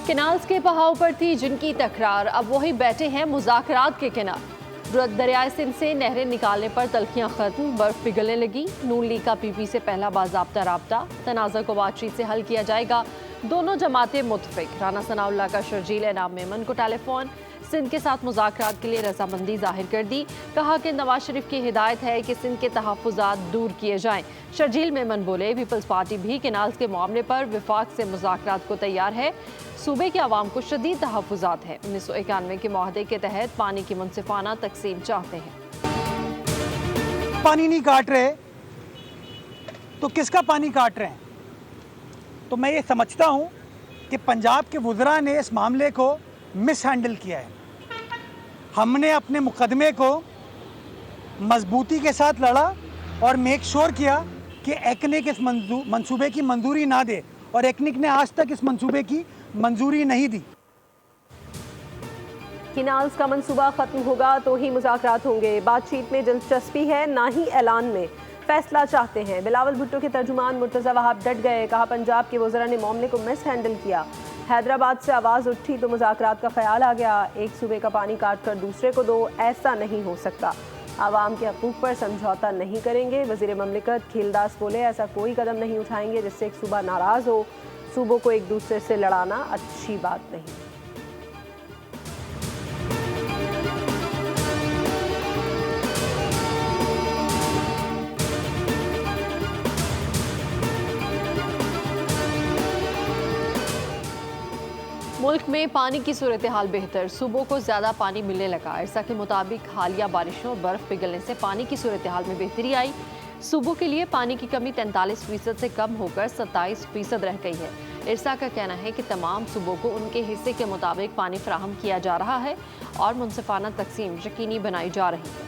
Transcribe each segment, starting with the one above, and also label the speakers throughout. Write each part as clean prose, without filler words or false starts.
Speaker 1: Canals के बहाव पर थी जिनकी तकरार, अब वही बैठे हैं मुज़ाकरात के किनार। दरियाए सिंध से नहरें निकालने पर तल्खियां खत्म, बर्फ पिघलने लगी। नून लीग का पीपी से पहला बाज़ाब्ता राब्ता, तनाज़ा को बातचीत से हल किया जाएगा। दोनों जमातें मुत्तफिक। राना सनाउल्लाह का शर्जील एनाम मेमन को टेलीफोन, सिंध के साथ मुज़ाकरात के लिए रजामंदी जाहिर कर दी। कहा कि नवाज शरीफ की हिदायत है कि सिंध के तहफ़्फ़ुज़ात दूर किए जाएं। शर्जील मेमन बोले, पीपल्स पार्टी भी केनाल्स के मामले पर विफाक से मुज़ाकरात को तैयार है। सूबे के आवाम को शदीद तहफ़्फ़ुज़ात है। 1991 के मुआहदे के तहत पानी की मुनसिफाना तकसीम चाहते हैं।
Speaker 2: पानी नहीं काट रहे तो किसका पानी काट रहे हैं? तो मैं ये समझता हूँ कि पंजाब के वुज़रा ने इस मामले को मिस हैंडल किया है। हमने अपने मुकदमे को मजबूती के साथ लड़ा और मेक श्योर किया कि एक्निक इस मंसूबे की मंजूरी ना दे, और एक्निक ने आज तक इस मंसूबे की मंजूरी नहीं दी।
Speaker 3: केनाल्स का मंसूबा खत्म होगा तो ही मुज़ाकरात होंगे। बातचीत में दिलचस्पी है, ना ही ऐलान में। फैसला चाहते हैं। बिलावल भुट्टो के तर्जुमान मुर्तज़ा वहाब डट गए। कहा, पंजाब के वज़रा ने मामले को मिस हैंडल किया। हैदराबाद से आवाज़ उठी तो मुज़ाकरात का ख्याल आ गया। एक सूबे का पानी काट कर दूसरे को दो, ऐसा नहीं हो सकता। आवाम के हकूक़ पर समझौता नहीं करेंगे। वज़ीर ममलिकत खीलदास बोले, ऐसा कोई कदम नहीं उठाएंगे जिससे एक सूबा नाराज़ हो। सूबों को एक दूसरे से लड़ाना अच्छी बात नहीं।
Speaker 1: मुल्क में पानी की सूरत हाल बेहतर, सूबों को ज़्यादा पानी मिलने लगा। इरसा के मुताबिक हालिया बारिशों और बर्फ़ पिघलने से पानी की सूरत हाल में बेहतरी आई। सूबों के लिए पानी की कमी 43% से कम होकर 27% रह गई है। इरसा का कहना है कि तमाम सूबों को उनके हिस्से के मुताबिक पानी फराहम किया जा रहा है और मुनसिफाना तकसीम यकीनी बनाई जा रही है।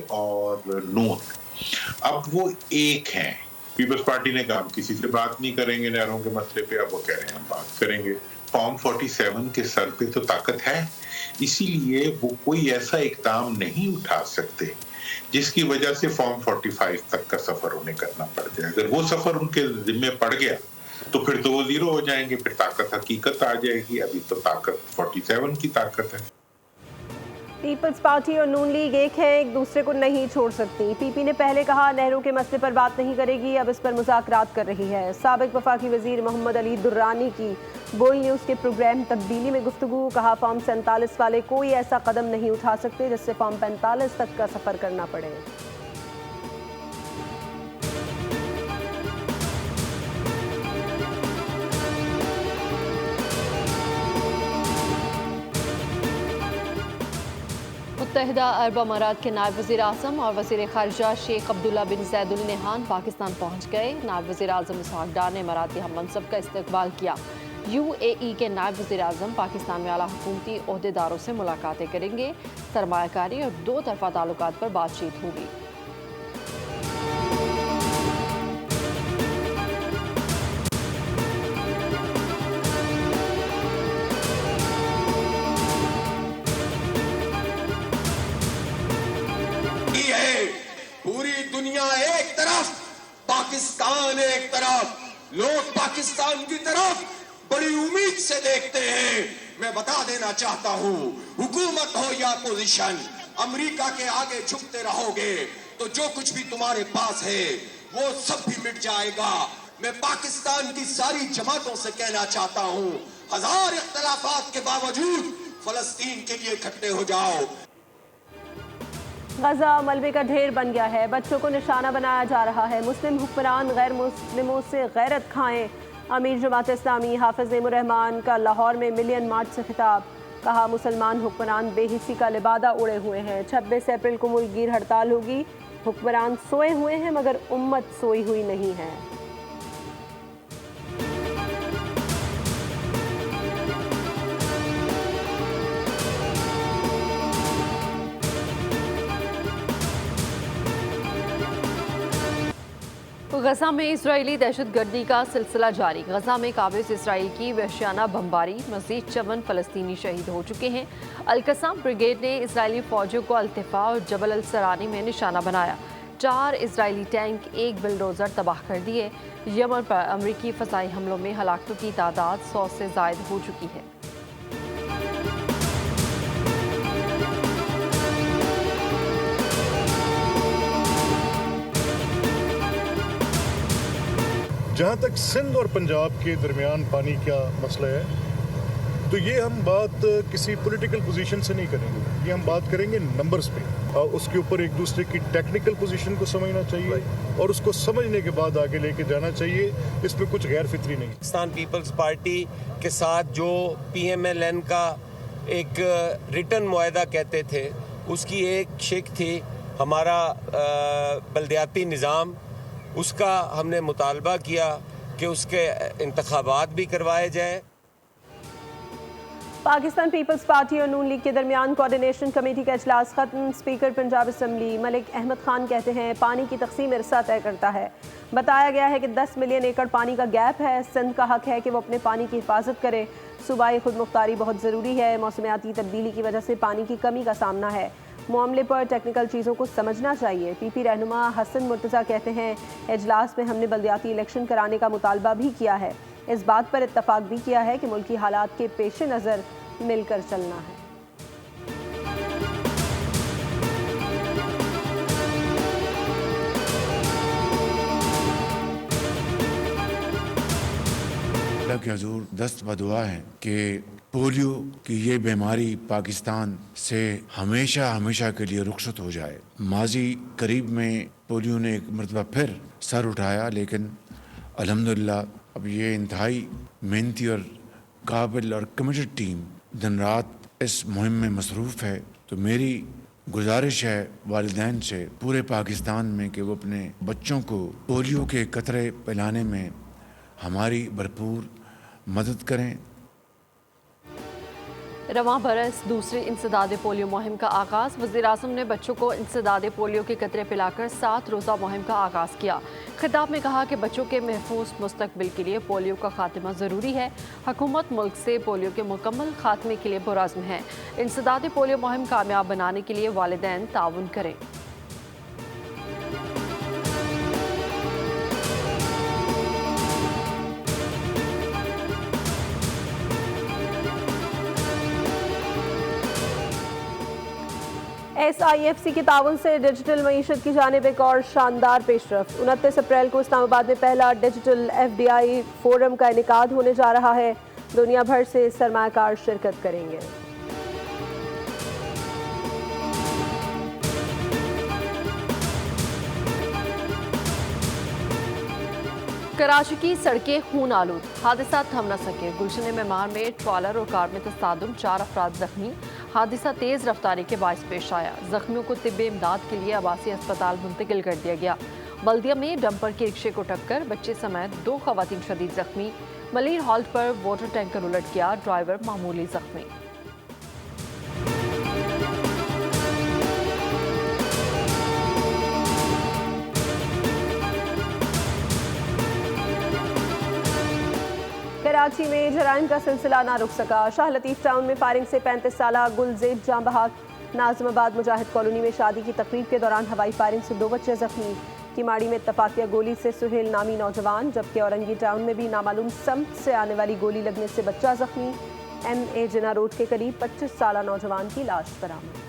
Speaker 4: और नून अब वो एक हैं। पीपल्स पार्टी ने कहा हम किसी से बात नहीं करेंगे नहरों के मसले पे, अब वो कह रहे हैं हम बात करेंगे। फॉर्म 47 के सर पे तो ताकत है, इसीलिए वो कोई ऐसा इकदाम नहीं उठा सकते जिसकी वजह से फॉर्म 45 तक का सफर उन्हें करना पड़ जाए। अगर वो सफर उनके जिम्मे पड़ गया तो फिर तो वो जीरो हो जाएंगे, फिर ताकत हकीकत आ जाएगी। अभी तो ताकत 47 की ताकत है।
Speaker 3: पीपल्स पार्टी और नून लीग एक है, एक दूसरे को नहीं छोड़ सकती। पीपी ने पहले कहा नहरों के मसले पर बात नहीं करेगी, अब इस पर मुज़ाकरात कर रही है। साबिक वफाकी वजीर मोहम्मद अली दुर्रानी की बोल न्यूज़ के प्रोग्राम तब्दीली में गुफ्तगू। कहा, फॉर्म 47 वाले कोई ऐसा कदम नहीं उठा सकते जिससे फॉर्म 45 तक का सफ़र करना पड़े।
Speaker 1: मुत्तहिदा अरब अमारात के नायब वज़ीर आज़म और वज़ीर ख़ारिजा शेख अब्दुल्ला बिन ज़ैद अल नहान पाकिस्तान पहुँच गए। नायब वज़ीर आज़म इसहाक़ डार ने इमाराती हम मनसब का इस्तकबाल किया। UAE के नायब वज़ीर आज़म पाकिस्तान में आला हुकूमती ओहदेदारों से मुलाकातें करेंगे। सरमायाकारी और दो तरफ़ा ताल्लुकात पर बातचीत होगी।
Speaker 5: पूरी दुनिया एक तरफ, पाकिस्तान एक तरफ, लोग पाकिस्तान की तरफ बड़ी उम्मीद से देखते हैं। मैं बता देना चाहता हूं, हुकूमत हो या पोजीशन, अमेरिका के आगे झुकते रहोगे तो जो कुछ भी तुम्हारे पास है वो सब भी मिट जाएगा। मैं पाकिस्तान की सारी जमातों से कहना चाहता हूं, हजार इख्तलाफात के बावजूद फलस्तीन के लिए इकट्ठे हो जाओ।
Speaker 3: गजा मलबे का ढेर बन गया है, बच्चों को निशाना बनाया जा रहा है। मुस्लिम हुक्मरान गैर मुस्लिमों से गैरत खाएं। अमीर जमात इस्लामी हाफिज नेमुर रहमान का लाहौर में मिलियन मार्च से खिताब। कहा, मुसलमान हुक्मरान बेहिसी का लिबादा उड़े हुए हैं। 26 अप्रैल को मुल्कगीर हड़ताल होगी। हुक्मरान सोए हुए हैं मगर उम्मत सोई हुई नहीं है।
Speaker 1: गजा में इजरायली दहशतगर्दी का सिलसिला जारी। गजा में काबिज इसराइल की वहशियाना बमबारी, मजीद 54 फलस्तीनी शहीद हो चुके हैं। अल-कसाम ब्रिगेड ने इजरायली फौजियों को अल्तिफा और जबल अल-सरानी में निशाना बनाया। 4 इजरायली टैंक, 1 बिलडोजर तबाह कर दिए। यमन पर अमरीकी फ़ज़ाई हमलों में हलाकतों की तादाद 100 से ज़ायद हो चुकी है।
Speaker 6: जहाँ तक सिंध और पंजाब के दरमियान पानी का मसला है, तो ये हम बात किसी पॉलिटिकल पोजीशन से नहीं करेंगे, ये हम बात करेंगे नंबर्स पे। उसके ऊपर एक दूसरे की टेक्निकल पोजीशन को समझना चाहिए और उसको समझने के बाद आगे लेके जाना चाहिए। इसमें कुछ गैर फितरी नहीं।
Speaker 7: पाकिस्तान पीपल्स पार्टी के साथ जो PMLN का एक रिटर्न मुआहदा कहते थे, उसकी एक शिक थी हमारा बल्दियाती निज़ाम, उसका हमने मुतालबा किया कि उसके इंतखाबात भी करवाए जाए।
Speaker 3: पाकिस्तान पीपल्स पार्टी और नून लीग के दरमियान कोऑर्डिनेशन कमेटी का इजलास खत्म। स्पीकर पंजाब असम्बली मलिक अहमद खान कहते हैं पानी की तकसीम इरसा तय करता है। बताया गया है कि 10 मिलियन एकड़ पानी का गैप है। सिंध का हक है कि वो अपने पानी की हिफाजत करे। सूबाई खुद मुख्तारी बहुत ज़रूरी है। मौसमियाती तब्दीली की वजह से पानी की कमी का सामना है। मामले पर टेक्निकल चीज़ों को समझना चाहिए। PP रहनुमा हसन मुर्तज़ा कहते हैं इजलास में हमने बल्दियाती इलेक्शन कराने का मुतालबा भी किया है। इस बात पर इत्तफाक भी किया है कि मुल्की हालात के पेश नज़र मिलकर चलना है।
Speaker 8: अल्लाह के हजूर दस्त बदुआ है कि पोलियो की ये बीमारी पाकिस्तान से हमेशा हमेशा के लिए रुखसत हो जाए। माजी करीब में पोलियो ने एक मरतबा फिर सर उठाया, लेकिन अल्हम्दुलिल्लाह अब ये इंतहाई मेहनती और काबिल और कमिटेड टीम दिन रात इस मुहिम में मसरूफ़ है। तो मेरी गुजारिश है वालिदैन से पूरे पाकिस्तान में कि वो अपने बच्चों को पोलियो के कतरे पिलाने में हमारी भरपूर मदद करें।
Speaker 1: रवां बरस दूसरी इंसदाद पोलियो मुहिम का आगाज़। वज़ीर-ए-आज़म ने बच्चों को इंसदाद पोलियो के कतरे पिलाकर 7 रोज़ा मुहिम का आगाज़ किया। खिताब में कहा कि बच्चों के महफूज मुस्तकबिल के लिए पोलियो का खात्मा ज़रूरी है। हुकूमत मुल्क से पोलियो के मुकम्मल खात्मे के लिए पुरअज़्म है। इंसदाद पोलियो मुहिम कामयाब बनाने के लिए वालिदैन ताउन करें।
Speaker 3: SIFC के ताउन से डिजिटल मईशत की जानिब एक और शानदार पेशरफ। 29 अप्रैल को इस्लामाबाद में पहला डिजिटल FDI फोरम का इनेकाद होने जा रहा है। दुनिया भर से सरमायाकार शिरकत करेंगे।
Speaker 1: कराची की सड़कें खून आलूद, हादसा थम न सके। गुलशन मेमार में ट्रॉलर और कार में तसादुम, 4 अफराद जख्मी। हादसा तेज रफ्तारी के बायस पेश आया। जख्मियों को तिब्बे इमदाद के लिए आवासी अस्पताल मुंतकिल कर दिया गया। बल्दिया में डंपर के रिक्शे को टक्कर, बच्चे समेत 2 खवातीन शदीद जख्मी। मलिर हॉल्ट पर वाटर टैंकर उलट गया, ड्राइवर मामूली जख्मी।
Speaker 3: कराची में जराइम का सिलसिला ना रुक सका। शाह लतीफ टाउन में फायरिंग से 35 साला गुलजेब जाँ बहक। नाज़िमाबाद मुजाहिद कॉलोनी में शादी की तकरीब के दौरान हवाई फायरिंग से 2 बच्चे जख्मी। किमाड़ी में इत्तफाकिया गोली से सुहेल नामी नौजवान, जबकि औरंगी टाउन में भी नामालूम समत से आने वाली गोली लगने से बच्चा जख्मी। MA जिना रोड के करीब 25 साला नौजवान की लाश बरामद।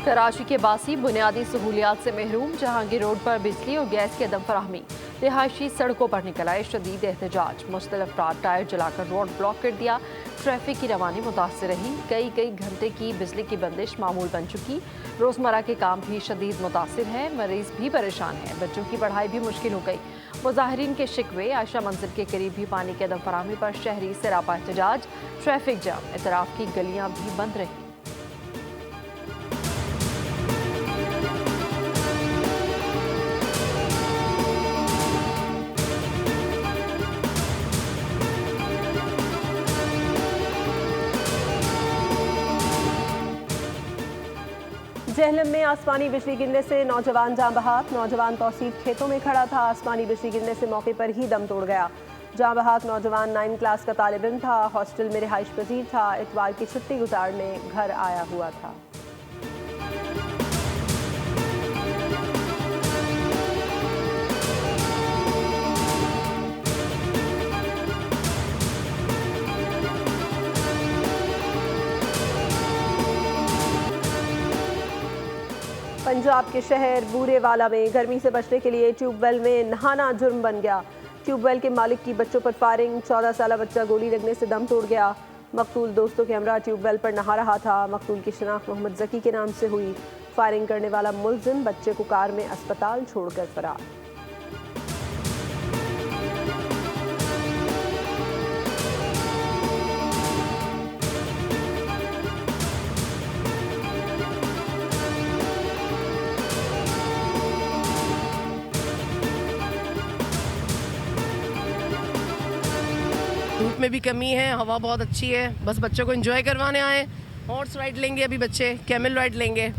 Speaker 3: कराची के बासी बुनियादी सहूलियात से महरूम। जहांगीर रोड पर बिजली और गैस की अदम फराहमी।
Speaker 1: रिहायशी सड़कों पर निकल आए, शदीद एहतजाज, मुख्तलिफ अफराद टायर जलाकर रोड ब्लॉक कर दिया। ट्रैफिक की रवानी मुतासर रही, कई घंटे की बिजली की बंदिश मामूल बन चुकी। रोज़मर्रा के काम भी शदीद मुतासर है, मरीज भी परेशान है, बच्चों की पढ़ाई भी मुश्किल हो गई। मुजाहिरीन के शिकवे, आयशा मंजिल के करीब भी पानी की अदम फराहमी पर शहरी सरापा एहतजाज, ट्रैफिक जाम, इतराफ की गलियां भी बंद रही।
Speaker 3: जहलम में आसमानी बिजली गिरने से नौजवान जाँ बहक, नौजवान तौसीफ खेतों में खड़ा था, आसमानी बिजली गिरने से मौके पर ही दम तोड़ गया। जाँ बहक नौजवान 9 क्लास का तालिब इल्म था, हॉस्टल में रिहाइश पजीर था, इतवार की छुट्टी गुजारने घर आया हुआ था। पंजाब के शहर बूरेवाला में गर्मी से बचने के लिए ट्यूबवेल में नहाना जुर्म बन गया। ट्यूबवेल के मालिक की बच्चों पर फायरिंग, 14 साल बच्चा गोली लगने से दम तोड़ गया। मकतूल दोस्तों के हमरा ट्यूबवेल पर नहा रहा था। मकतूल की शनाख्त मोहम्मद जकी के नाम से हुई। फायरिंग करने वाला मुलजिम बच्चे को कार में अस्पताल छोड़कर फरार।
Speaker 9: धूप में भी कमी है, हवा बहुत अच्छी है, बस बच्चों को एंजॉय करवाने आए। हॉर्स राइड लेंगे अभी बच्चे, कैमल राइड लेंगे,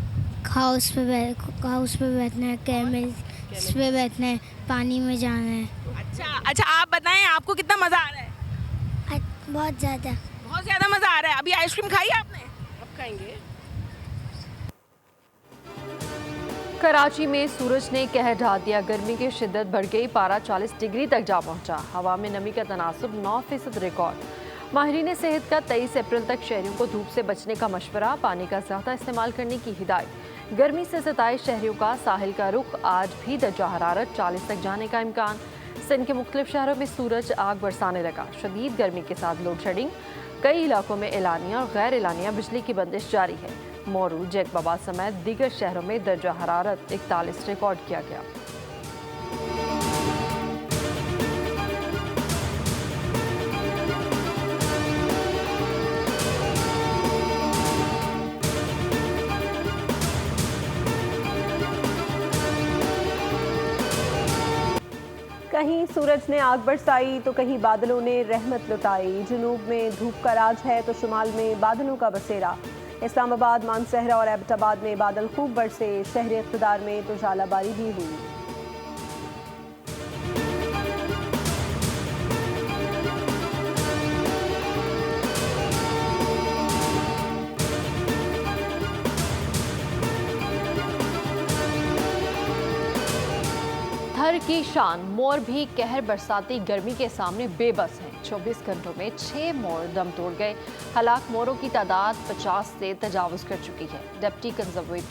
Speaker 10: हाउस पे बैठना है, कैमल पे बैठना है, पानी में जाना है।
Speaker 9: अच्छा आप बताएं आपको कितना मज़ा आ रहा है?
Speaker 10: बहुत ज़्यादा
Speaker 9: मज़ा आ रहा है। अभी आइसक्रीम खाई आपने? अब खाएंगे।
Speaker 1: कराची में सूरज ने कहर ढा दिया, गर्मी की शिद्दत बढ़ गई, पारा 40 डिग्री तक जा पहुंचा। हवा में नमी का तनासुब 9% रिकॉर्ड। माहिरीन सेहत का 23 अप्रैल तक शहरियों को धूप से बचने का मशवरा, पानी का ज़्यादा इस्तेमाल करने की हिदायत। गर्मी से सताए शहरियों का साहिल का रुख, आज भी दर्जा हरारत 40 तक जाने का इम्कान। सिंध के मुख्तलिफ शहरों में सूरज आग बरसाने लगा। शदीद गर्मी के साथ लोड शेडिंग, कई इलाकों में एलानिया और गैर एलानिया बिजली की बंदिश जारी है। मोरू, जैकबाबाद समेत दीगर शहरों में दर्जा हरारत 41 रिकॉर्ड किया गया।
Speaker 3: कहीं सूरज ने आग बरसाई तो कहीं बादलों ने रहमत लुटाई। जुनूब में धूप का राज है तो शुमाल में बादलों का बसेरा। इस्लामाबाद, मानसहरा और एबटाबाद में बादल खूब बरसे, शहर इक़्तिदार में तो झालाबारी भी हुई।
Speaker 1: थर की शान मोर भी कहर बरसाती गर्मी के सामने बेबस हैं। 24 घंटों में 6 मोर दम तोड़ गए। हलाक मोरों की तादाद 50 से तजावुज कर चुकी है। Deputy conservator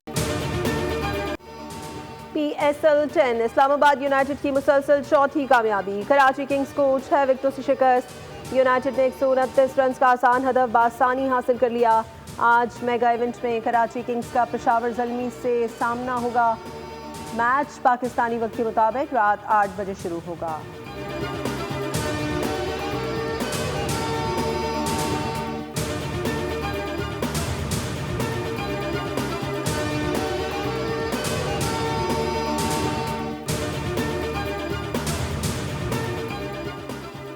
Speaker 3: PSL 10 Islamabad United की मुसलसल चौथी कामयाबी। कराची किंग्स को 6 विकेटों से शिकस्त। यूनाइटेड ने 129 रन का आसान हदफ बासानी हासिल कर लिया। आज मेगा इवेंट में कराची किंग्स का पेशावर ज़ल्मी से सामना होगा। मैच पाकिस्तानी वक्त के मुताबिक रात 8 बजे शुरू होगा।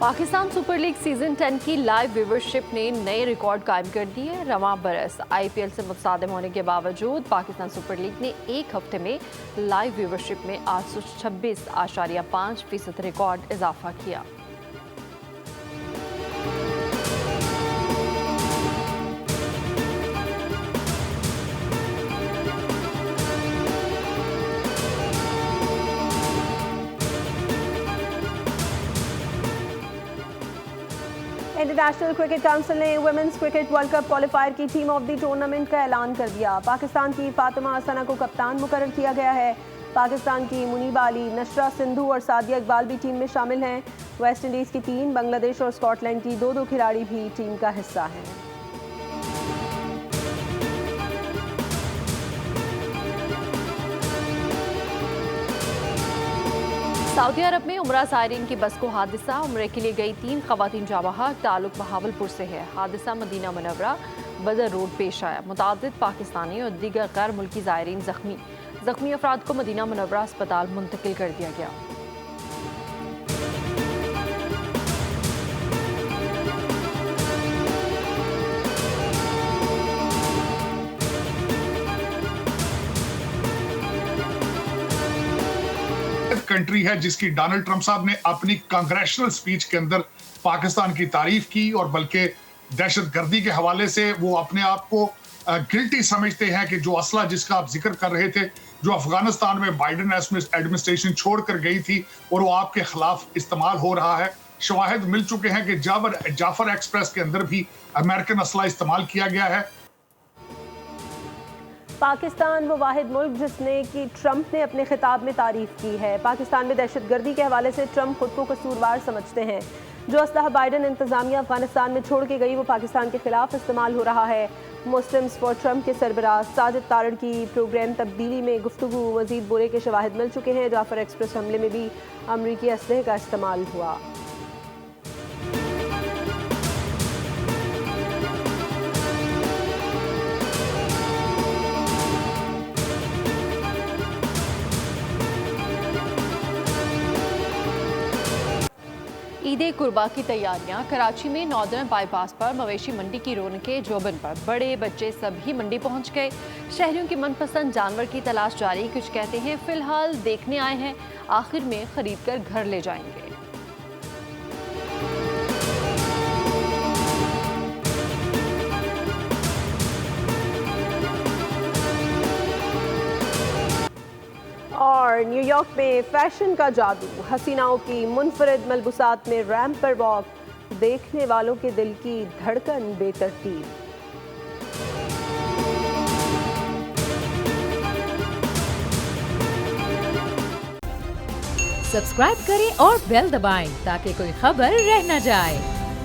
Speaker 1: पाकिस्तान सुपर लीग सीजन 10 की लाइव व्यूवरशिप ने नए रिकॉर्ड कायम कर दिए। रवां बरस IPL से मुतसादिम होने के बावजूद पाकिस्तान सुपर लीग ने एक हफ्ते में लाइव व्यूवरशिप में 826.5% रिकॉर्ड इजाफा किया।
Speaker 3: इंटरनेशनल क्रिकेट काउंसिल ने women's cricket world cup qualifier की टीम ऑफ द टूर्नामेंट का ऐलान कर दिया। पाकिस्तान की फातिमा असना को कप्तान मुकर्रर किया गया है। पाकिस्तान की मुनीबा अली, नशरा सिंधु और सादिया इकबाल भी टीम में शामिल हैं। वेस्ट इंडीज़ की 3, बांग्लादेश और स्कॉटलैंड की 2-2 खिलाड़ी भी टीम का हिस्सा हैं।
Speaker 1: सऊदी अरब में उमरा सायरीन की बस को हादसा। उम्रे के लिए गई 3 खवातीन जाँ बहक। ताल्लुक बहावलपुर से है। हादसा मदीना मुनव्वरा बदर रोड पेश आया। मुतादिद पाकिस्तानी और दीगर गैर मुल्की ज़ायरीन जख्मी अफराद को मदीना मुनव्वरा अस्पताल मुंतकिल कर दिया गया।
Speaker 6: कंट्री है जिसकी डोनाल्ड ट्रंप साहब ने अपनी कांग्रेशनल स्पीच के अंदर पाकिस्तान की तारीफ की और बल्कि दहशतगर्दी के हवाले से वो अपने आप को गिल्टी समझते हैं कि जो असला जिसका आप जिक्र कर रहे थे, जो अफगानिस्तान में बाइडेन एडमिनिस्ट्रेशन छोड़कर गई थी और वो आपके खिलाफ इस्तेमाल हो रहा है। शवाहिद मिल चुके हैं कि जाफर एक्सप्रेस के अंदर भी अमेरिकन असला इस्तेमाल किया गया है।
Speaker 3: पाकिस्तान वो वाहिद मुल्क जिसने कि ट्रंप ने अपने खिताब में तारीफ की है। पाकिस्तान में दहशतगर्दी के हवाले से ट्रंप खुद को कसूरवार समझते हैं। जो असलहा बाइडेन इंतजामिया अफगानिस्तान में छोड़ के गई वो पाकिस्तान के खिलाफ इस्तेमाल हो रहा है। मुस्लिम्स फॉर ट्रंप के सरबराह साजिद तारड़ की प्रोग्राम तब्दीली में गुफ्तगू मजीद बुरे के शवाहिद मिल चुके हैं। जाफर एक्सप्रेस हमले में भी अमरीकी असलहे का इस्तेमाल हुआ।
Speaker 1: ईद कुर्बा की तैयारियां। कराची में नॉर्दर्न बाईपास पर मवेशी मंडी की रौनकें जोबन पर। बड़े बच्चे सभी मंडी पहुंच गए। शहरियों की मनपसंद जानवर की तलाश जारी। कुछ कहते हैं फिलहाल देखने आए हैं, आखिर में खरीद कर घर ले जाएंगे।
Speaker 3: और न्यूयॉर्क में फैशन का जादू। हसीनाओं की मुनफरिद मलबूसात में रैंप पर वॉक। देखने वालों के दिल की धड़कन बेतरतीब।
Speaker 11: सब्सक्राइब करें और बेल दबाएं ताकि कोई खबर रह न जाए।